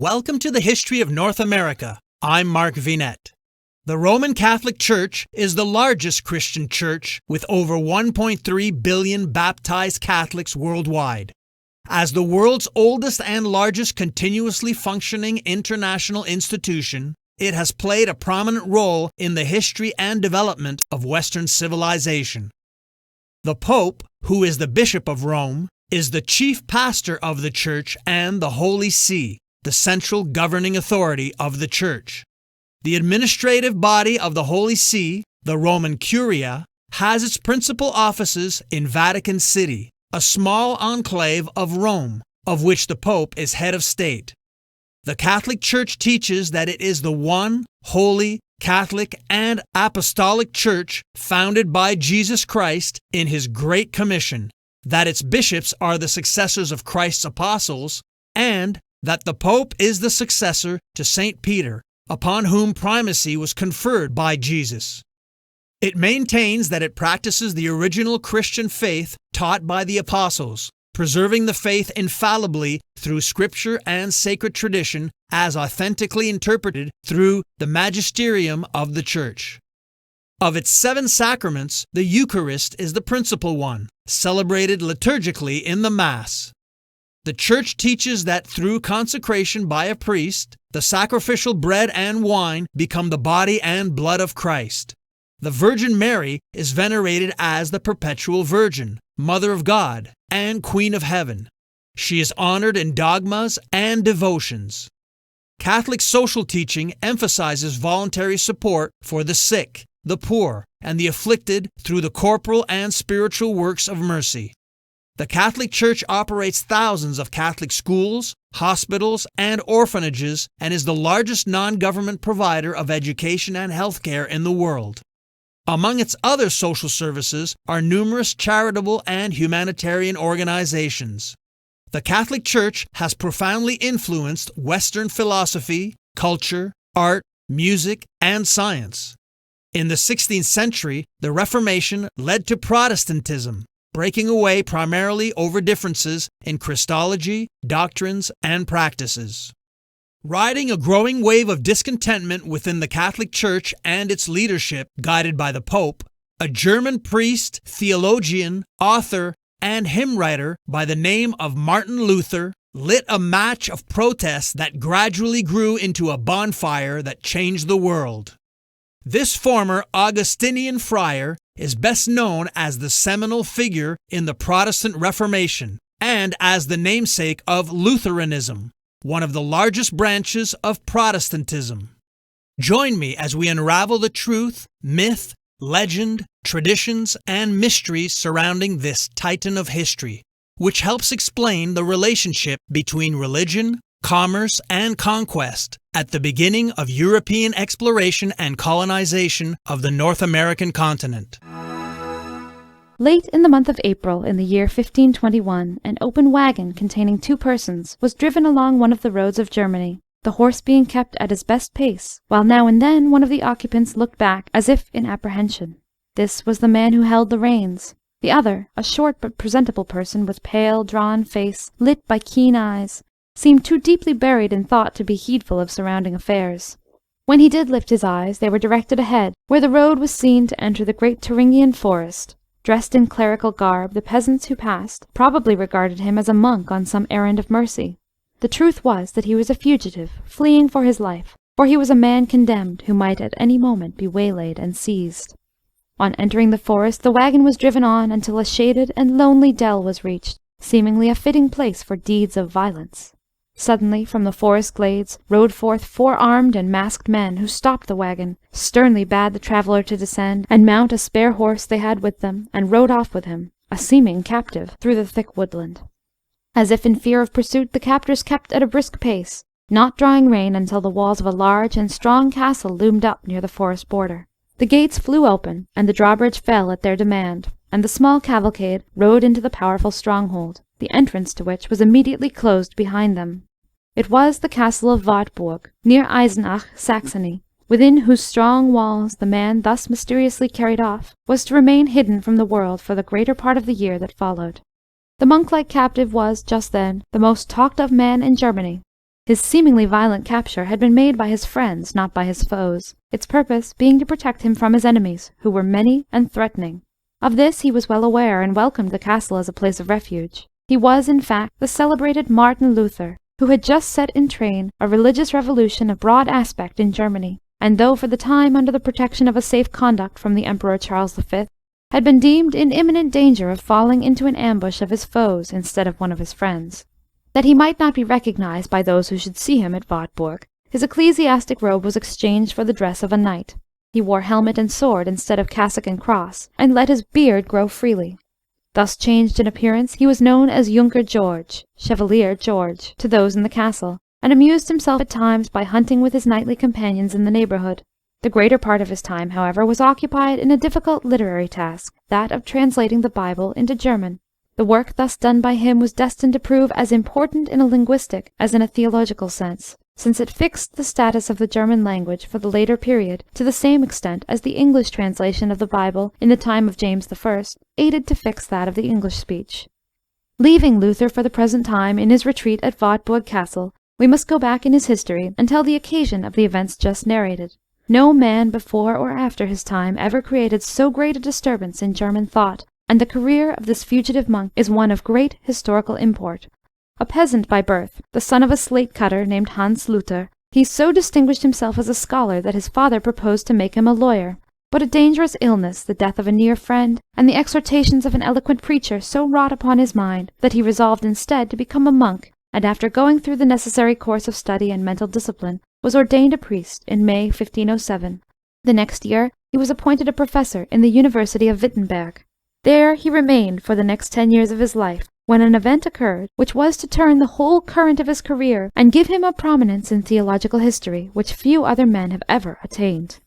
Welcome to the History of North America. I'm Mark Vinette. The Roman Catholic Church is the largest Christian church with over 1.3 billion baptized Catholics worldwide. As the world's oldest and largest continuously functioning international institution, it has played a prominent role in the history and development of Western civilization. The Pope, who is the Bishop of Rome, is the chief pastor of the Church and the Holy See, the central governing authority of the Church. The administrative body of the Holy See, the Roman Curia, has its principal offices in Vatican City, a small enclave of Rome, of which the Pope is head of state. The Catholic Church teaches that it is the one, holy, Catholic, and apostolic Church founded by Jesus Christ in His Great Commission, that its bishops are the successors of Christ's apostles, and that the Pope is the successor to St. Peter, upon whom primacy was conferred by Jesus. It maintains that it practices the original Christian faith taught by the apostles, preserving the faith infallibly through Scripture and sacred tradition as authentically interpreted through the magisterium of the Church. Of its 7 sacraments, the Eucharist is the principal one, celebrated liturgically in the Mass. The Church teaches that through consecration by a priest, the sacrificial bread and wine become the body and blood of Christ. The Virgin Mary is venerated as the Perpetual Virgin, Mother of God, and Queen of Heaven. She is honored in dogmas and devotions. Catholic social teaching emphasizes voluntary support for the sick, the poor, and the afflicted through the corporal and spiritual works of mercy. The Catholic Church operates thousands of Catholic schools, hospitals, and orphanages and is the largest non-government provider of education and healthcare in the world. Among its other social services are numerous charitable and humanitarian organizations. The Catholic Church has profoundly influenced Western philosophy, culture, art, music, and science. In the 16th century, the Reformation led to Protestantism, breaking away primarily over differences in Christology, doctrines, and practices. Riding a growing wave of discontentment within the Catholic Church and its leadership, guided by the Pope, a German priest, theologian, author, and hymn writer by the name of Martin Luther lit a match of protest that gradually grew into a bonfire that changed the world. This former Augustinian friar is best known as the seminal figure in the Protestant Reformation and as the namesake of Lutheranism, one of the largest branches of Protestantism. Join me as we unravel the truth, myth, legend, traditions, and mysteries surrounding this titan of history, which helps explain the relationship between religion, commerce, and conquest at the beginning of European exploration and colonization of the North American continent. Late in the month of April in the year 1521, an open wagon containing 2 persons was driven along one of the roads of Germany, the horse being kept at his best pace, while now and then one of the occupants looked back as if in apprehension. This was the man who held the reins. The other, a short but presentable person with pale, drawn face, lit by keen eyes, seemed too deeply buried in thought to be heedful of surrounding affairs. When he did lift his eyes, they were directed ahead, where the road was seen to enter the great Thuringian forest. Dressed in clerical garb, the peasants who passed probably regarded him as a monk on some errand of mercy. The truth was that he was a fugitive, fleeing for his life, for he was a man condemned who might at any moment be waylaid and seized. On entering the forest, the wagon was driven on until a shaded and lonely dell was reached, seemingly a fitting place for deeds of violence. Suddenly, from the forest glades, rode forth 4 armed and masked men, who stopped the wagon, sternly bade the traveller to descend, and mount a spare horse they had with them, and rode off with him, a seeming captive, through the thick woodland. As if in fear of pursuit, the captors kept at a brisk pace, not drawing rein until the walls of a large and strong castle loomed up near the forest border. The gates flew open, and the drawbridge fell at their demand, and the small cavalcade rode into the powerful stronghold, the entrance to which was immediately closed behind them. It was the castle of Wartburg, near Eisenach, Saxony, within whose strong walls the man thus mysteriously carried off was to remain hidden from the world for the greater part of the year that followed. The monk-like captive was, just then, the most talked-of man in Germany. His seemingly violent capture had been made by his friends, not by his foes, its purpose being to protect him from his enemies, who were many and threatening. Of this he was well aware, and welcomed the castle as a place of refuge. He was, in fact, the celebrated Martin Luther, who had just set in train a religious revolution of broad aspect in Germany, and though for the time under the protection of a safe conduct from the Emperor Charles V, had been deemed in imminent danger of falling into an ambush of his foes instead of one of his friends. That he might not be recognized by those who should see him at Wartburg, his ecclesiastic robe was exchanged for the dress of a knight. He wore helmet and sword instead of cassock and cross, and let his beard grow freely. Thus changed in appearance, he was known as Junker George, Chevalier George, to those in the castle, and amused himself at times by hunting with his knightly companions in the neighbourhood. The greater part of his time, however, was occupied in a difficult literary task, that of translating the Bible into German. The work thus done by him was destined to prove as important in a linguistic as in a theological sense, since it fixed the status of the German language for the later period to the same extent as the English translation of the Bible in the time of James I aided to fix that of the English speech. Leaving Luther for the present time in his retreat at Wartburg Castle, we must go back in his history and tell the occasion of the events just narrated. No man before or after his time ever created so great a disturbance in German thought, and the career of this fugitive monk is one of great historical import. A peasant by birth, the son of a slate-cutter named Hans Luther, he so distinguished himself as a scholar that his father proposed to make him a lawyer. But a dangerous illness, the death of a near friend, and the exhortations of an eloquent preacher so wrought upon his mind that he resolved instead to become a monk, and after going through the necessary course of study and mental discipline, was ordained a priest in May 1507. The next year he was appointed a professor in the University of Wittenberg. There he remained for the next 10 years of his life, when an event occurred which was to turn the whole current of his career and give him a prominence in theological history which few other men have ever attained.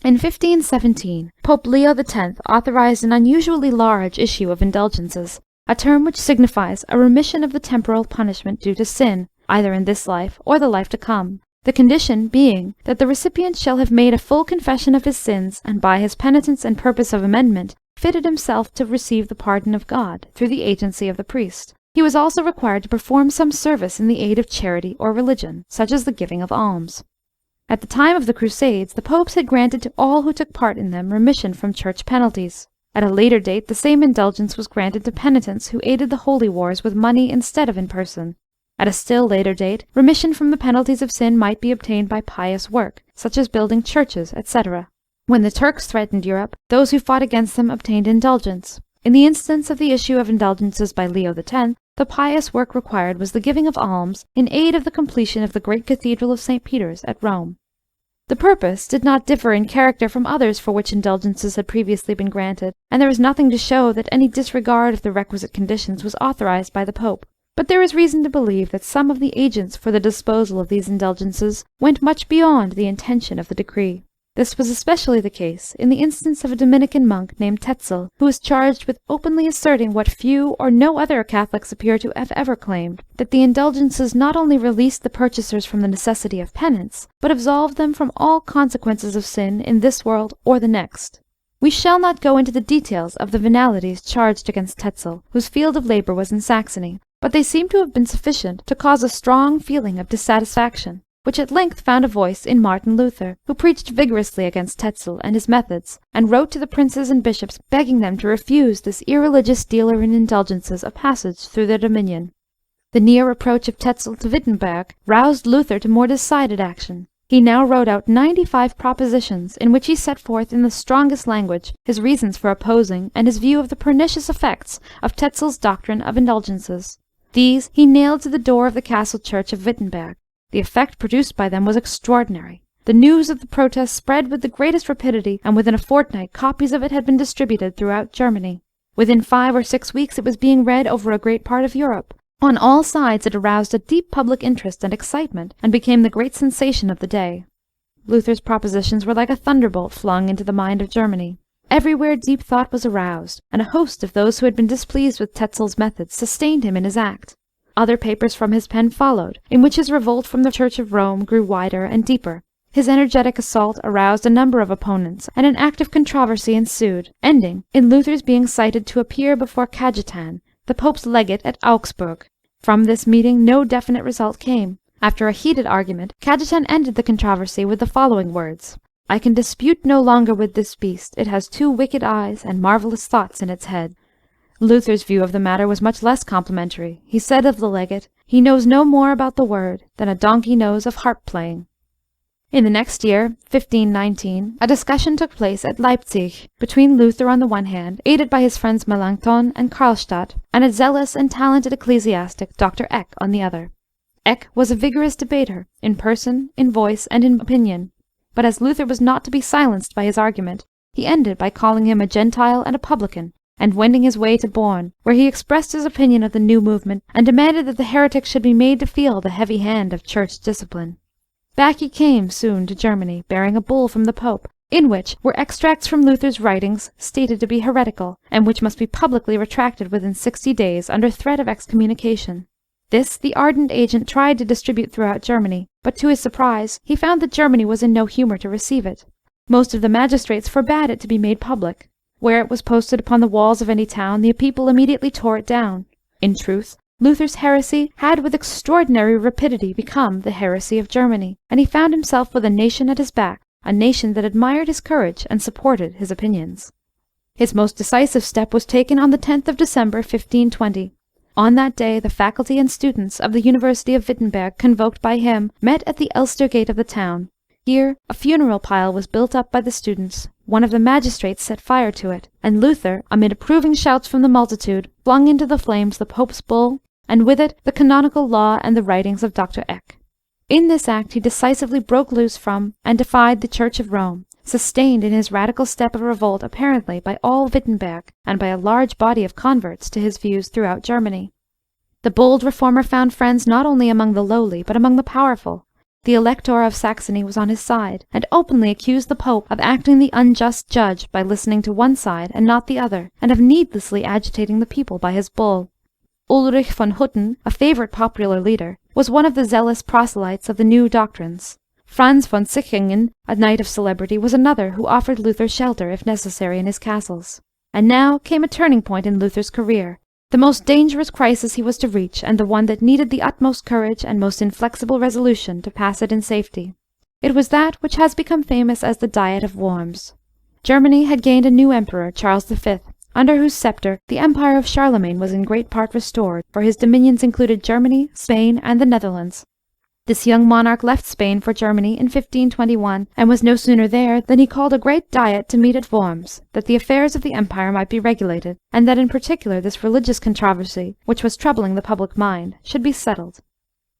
In 1517, Pope Leo X authorized an unusually large issue of Indulgences, a term which signifies a remission of the temporal punishment due to sin, either in this life or the life to come, the condition being that the recipient shall have made a full confession of his sins, and by his penitence and purpose of amendment fitted himself to receive the pardon of God through the agency of the priest. He was also required to perform some service in the aid of charity or religion, such as the giving of alms. At the time of the Crusades, the popes had granted to all who took part in them remission from church penalties. At a later date, the same indulgence was granted to penitents who aided the holy wars with money instead of in person. At a still later date, remission from the penalties of sin might be obtained by pious work, such as building churches, etc. When the Turks threatened Europe, those who fought against them obtained indulgence. In the instance of the issue of Indulgences by Leo X, the pious work required was the giving of alms in aid of the completion of the great Cathedral of St. Peter's at Rome. The purpose did not differ in character from others for which indulgences had previously been granted, and there is nothing to show that any disregard of the requisite conditions was authorized by the Pope. But there is reason to believe that some of the agents for the disposal of these indulgences went much beyond the intention of the decree. This was especially the case in the instance of a Dominican monk named Tetzel, who was charged with openly asserting what few or no other Catholics appear to have ever claimed, that the indulgences not only released the purchasers from the necessity of penance, but absolved them from all consequences of sin in this world or the next. We shall not go into the details of the venalities charged against Tetzel, whose field of labour was in Saxony, but they seem to have been sufficient to cause a strong feeling of dissatisfaction, which at length found a voice in Martin Luther, who preached vigorously against Tetzel and his methods, and wrote to the princes and bishops begging them to refuse this irreligious dealer in indulgences a passage through their dominion. The near approach of Tetzel to Wittenberg roused Luther to more decided action. He now wrote out 95 propositions, in which he set forth in the strongest language his reasons for opposing and his view of the pernicious effects of Tetzel's doctrine of indulgences. These he nailed to the door of the castle church of Wittenberg. The effect produced by them was extraordinary. The news of the protest spread with the greatest rapidity, and within a fortnight copies of it had been distributed throughout Germany. Within 5 or 6 weeks it was being read over a great part of Europe. On all sides it aroused a deep public interest and excitement, and became the great sensation of the day. Luther's propositions were like a thunderbolt flung into the mind of Germany. Everywhere deep thought was aroused, and a host of those who had been displeased with Tetzel's methods sustained him in his act. Other papers from his pen followed, in which his revolt from the Church of Rome grew wider and deeper. His energetic assault aroused a number of opponents, and an active controversy ensued, ending in Luther's being cited to appear before Cajetan, the Pope's legate at Augsburg. From this meeting no definite result came. After a heated argument, Cajetan ended the controversy with the following words: "I can dispute no longer with this beast. It has 2 wicked eyes and marvellous thoughts in its head." Luther's view of the matter was much less complimentary. He said of the legate, "He knows no more about the word than a donkey knows of harp playing." In the next year, 1519, a discussion took place at Leipzig between Luther on the one hand, aided by his friends Melanchthon and Karlstadt, and a zealous and talented ecclesiastic, Dr. Eck, on the other. Eck was a vigorous debater, in person, in voice, and in opinion. But as Luther was not to be silenced by his argument, he ended by calling him a Gentile and a publican, and wending his way to Born, where he expressed his opinion of the new movement, and demanded that the heretic should be made to feel the heavy hand of church discipline. Back he came soon to Germany, bearing a bull from the Pope, in which were extracts from Luther's writings stated to be heretical, and which must be publicly retracted within 60 days under threat of excommunication. This the ardent agent tried to distribute throughout Germany, but to his surprise he found that Germany was in no humour to receive it. Most of the magistrates forbade it to be made public. Where it was posted upon the walls of any town, the people immediately tore it down. In truth, Luther's heresy had with extraordinary rapidity become the heresy of Germany, and he found himself with a nation at his back, a nation that admired his courage and supported his opinions. His most decisive step was taken on the 10th of December, 1520. On that day the faculty and students of the University of Wittenberg, convoked by him, met at the Elster gate of the town. Here a funeral pile was built up by the students. One of the magistrates set fire to it, and Luther, amid approving shouts from the multitude, flung into the flames the Pope's bull, and with it the canonical law and the writings of Dr. Eck. In this act he decisively broke loose from and defied the Church of Rome, sustained in his radical step of revolt apparently by all Wittenberg, and by a large body of converts to his views throughout Germany. The bold reformer found friends not only among the lowly, but among the powerful. The Elector of Saxony was on his side, and openly accused the Pope of acting the unjust judge by listening to one side and not the other, and of needlessly agitating the people by his bull. Ulrich von Hutten, a favourite popular leader, was one of the zealous proselytes of the new doctrines. Franz von Sichingen, a knight of celebrity, was another who offered Luther shelter if necessary in his castles. And now came a turning point in Luther's career, the most dangerous crisis he was to reach, and the one that needed the utmost courage and most inflexible resolution to pass it in safety. It was that which has become famous as the Diet of Worms. Germany had gained a new emperor, Charles V., under whose sceptre the empire of Charlemagne was in great part restored, for his dominions included Germany, Spain, and the Netherlands. This young monarch left Spain for Germany in 1521, and was no sooner there than he called a great diet to meet at Worms, that the affairs of the empire might be regulated, and that in particular this religious controversy, which was troubling the public mind, should be settled.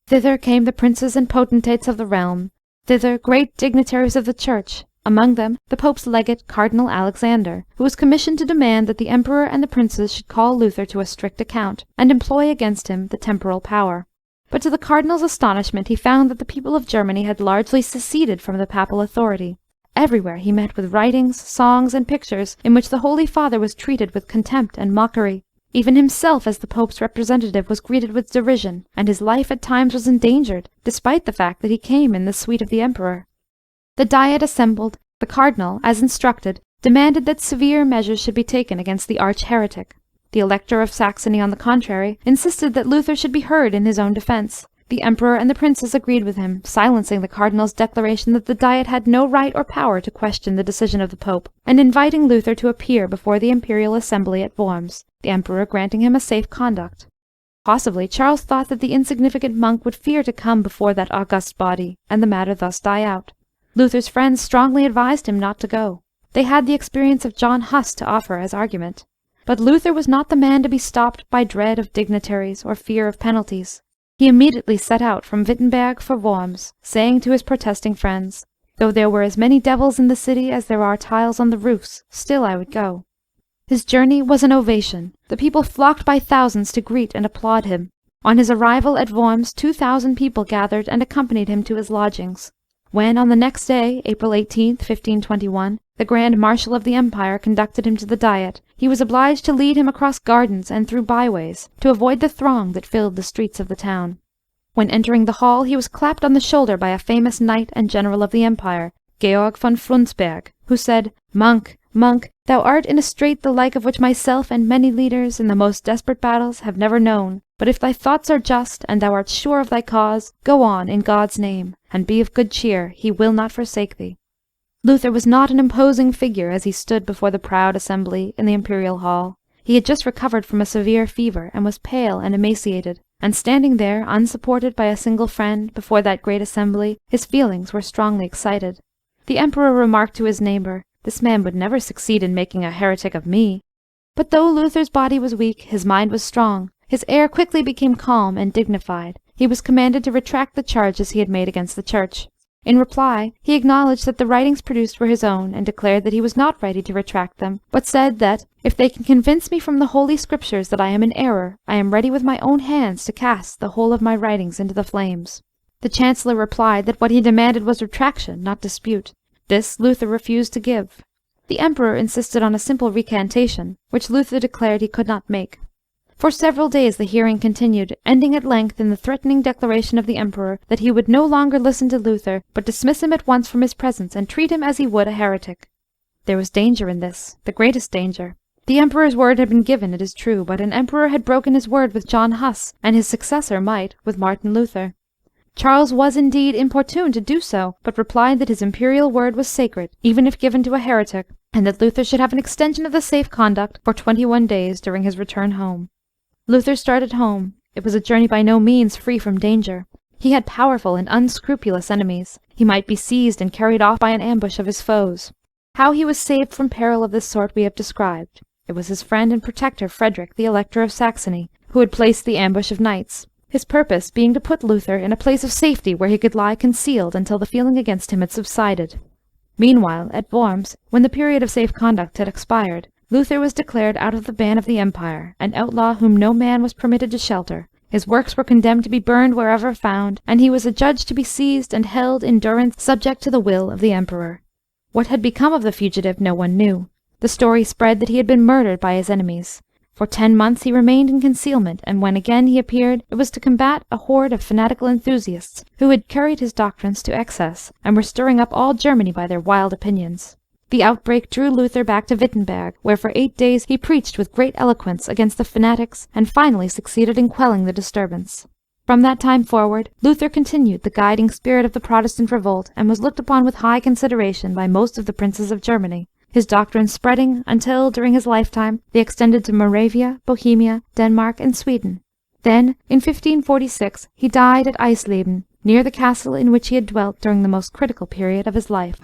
Thither came the princes and potentates of the realm, thither great dignitaries of the Church, among them the Pope's legate, Cardinal Alexander, who was commissioned to demand that the emperor and the princes should call Luther to a strict account, and employ against him the temporal power. But to the cardinal's astonishment he found that the people of Germany had largely seceded from the papal authority. Everywhere he met with writings, songs, and pictures in which the Holy Father was treated with contempt and mockery. Even himself as the Pope's representative was greeted with derision, and his life at times was endangered, despite the fact that he came in the suite of the emperor. The Diet assembled. The cardinal, as instructed, demanded that severe measures should be taken against the arch-heretic. The Elector of Saxony, on the contrary, insisted that Luther should be heard in his own defence. The emperor and the princes agreed with him, silencing the cardinal's declaration that the Diet had no right or power to question the decision of the Pope, and inviting Luther to appear before the imperial assembly at Worms, the emperor granting him a safe conduct. Possibly Charles thought that the insignificant monk would fear to come before that august body, and the matter thus die out. Luther's friends strongly advised him not to go. They had the experience of John Huss to offer as argument. But Luther was not the man to be stopped by dread of dignitaries or fear of penalties. He immediately set out from Wittenberg for Worms, saying to his protesting friends, "Though there were as many devils in the city as there are tiles on the roofs, still I would go." His journey was an ovation. The people flocked by thousands to greet and applaud him. On his arrival at Worms 2,000 people gathered and accompanied him to his lodgings. When, on the next day, April 18th, 1521, the Grand Marshal of the Empire conducted him to the Diet, he was obliged to lead him across gardens and through byways, to avoid the throng that filled the streets of the town. When entering the hall, he was clapped on the shoulder by a famous knight and general of the Empire, Georg von Frundsberg, who said, "Monk, Monk, thou art in a strait the like of which myself and many leaders in the most desperate battles have never known. But if thy thoughts are just, and thou art sure of thy cause, go on in God's name, and be of good cheer, he will not forsake thee. Luther was not an imposing figure as he stood before the proud assembly in the imperial hall. He had just recovered from a severe fever, and was pale and emaciated, and standing there, unsupported by a single friend, before that great assembly, his feelings were strongly excited. The emperor remarked to his neighbour, "This man would never succeed in making a heretic of me." But though Luther's body was weak, his mind was strong. His air quickly became calm and dignified. He was commanded to retract the charges he had made against the Church. In reply, he acknowledged that the writings produced were his own, and declared that he was not ready to retract them, but said that, if they can convince me from the Holy Scriptures that I am in error, I am ready with my own hands to cast the whole of my writings into the flames. The Chancellor replied that what he demanded was retraction, not dispute. This Luther refused to give. The Emperor insisted on a simple recantation, which Luther declared he could not make. For several days the hearing continued, ending at length in the threatening declaration of the Emperor that he would no longer listen to Luther, but dismiss him at once from his presence and treat him as he would a heretic. There was danger in this, the greatest danger. The Emperor's word had been given, it is true, but an Emperor had broken his word with John Huss, and his successor might with Martin Luther. Charles was indeed importuned to do so, but replied that his imperial word was sacred, even if given to a heretic, and that Luther should have an extension of the safe conduct for 21 days during his return home. Luther started home. It was a journey by no means free from danger. He had powerful and unscrupulous enemies. He might be seized and carried off by an ambush of his foes. How he was saved from peril of this sort we have described. It was his friend and protector Frederick, the Elector of Saxony, who had placed the ambush of knights, his purpose being to put Luther in a place of safety where he could lie concealed until the feeling against him had subsided. Meanwhile, at Worms, when the period of safe conduct had expired, Luther was declared out of the ban of the empire, an outlaw whom no man was permitted to shelter. His works were condemned to be burned wherever found, and he was adjudged to be seized and held in durance subject to the will of the emperor. What had become of the fugitive no one knew. The story spread that he had been murdered by his enemies. For 10 months he remained in concealment, and when again he appeared, it was to combat a horde of fanatical enthusiasts who had carried his doctrines to excess, and were stirring up all Germany by their wild opinions. The outbreak drew Luther back to Wittenberg, where for 8 days he preached with great eloquence against the fanatics, and finally succeeded in quelling the disturbance. From that time forward, Luther continued the guiding spirit of the Protestant revolt, and was looked upon with high consideration by most of the princes of Germany, his doctrines spreading until, during his lifetime, they extended to Moravia, Bohemia, Denmark, and Sweden. Then, in 1546, he died at Eisleben, near the castle in which he had dwelt during the most critical period of his life.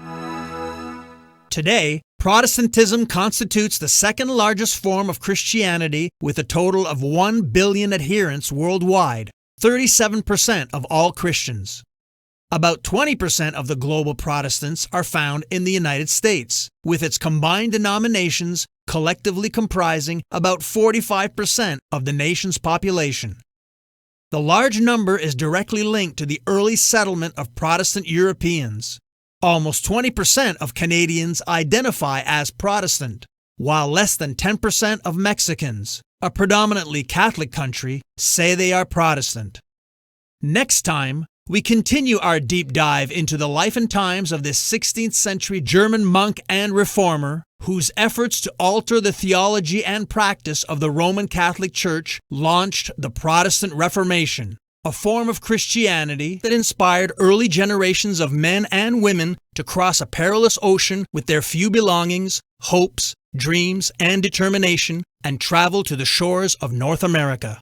Today, Protestantism constitutes the second largest form of Christianity with a total of 1 billion adherents worldwide, 37% of all Christians. About 20% of the global Protestants are found in the United States, with its combined denominations collectively comprising about 45% of the nation's population. The large number is directly linked to the early settlement of Protestant Europeans. Almost 20% of Canadians identify as Protestant, while less than 10% of Mexicans, a predominantly Catholic country, say they are Protestant. Next time, we continue our deep dive into the life and times of this 16th century German monk and reformer, whose efforts to alter the theology and practice of the Roman Catholic Church launched the Protestant Reformation, a form of Christianity that inspired early generations of men and women to cross a perilous ocean with their few belongings, hopes, dreams, and determination, and travel to the shores of North America.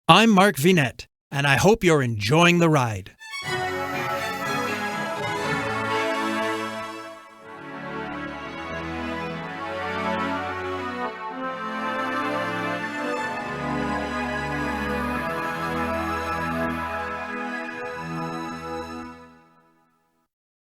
I'm Mark Vinette, and I hope you're enjoying the ride.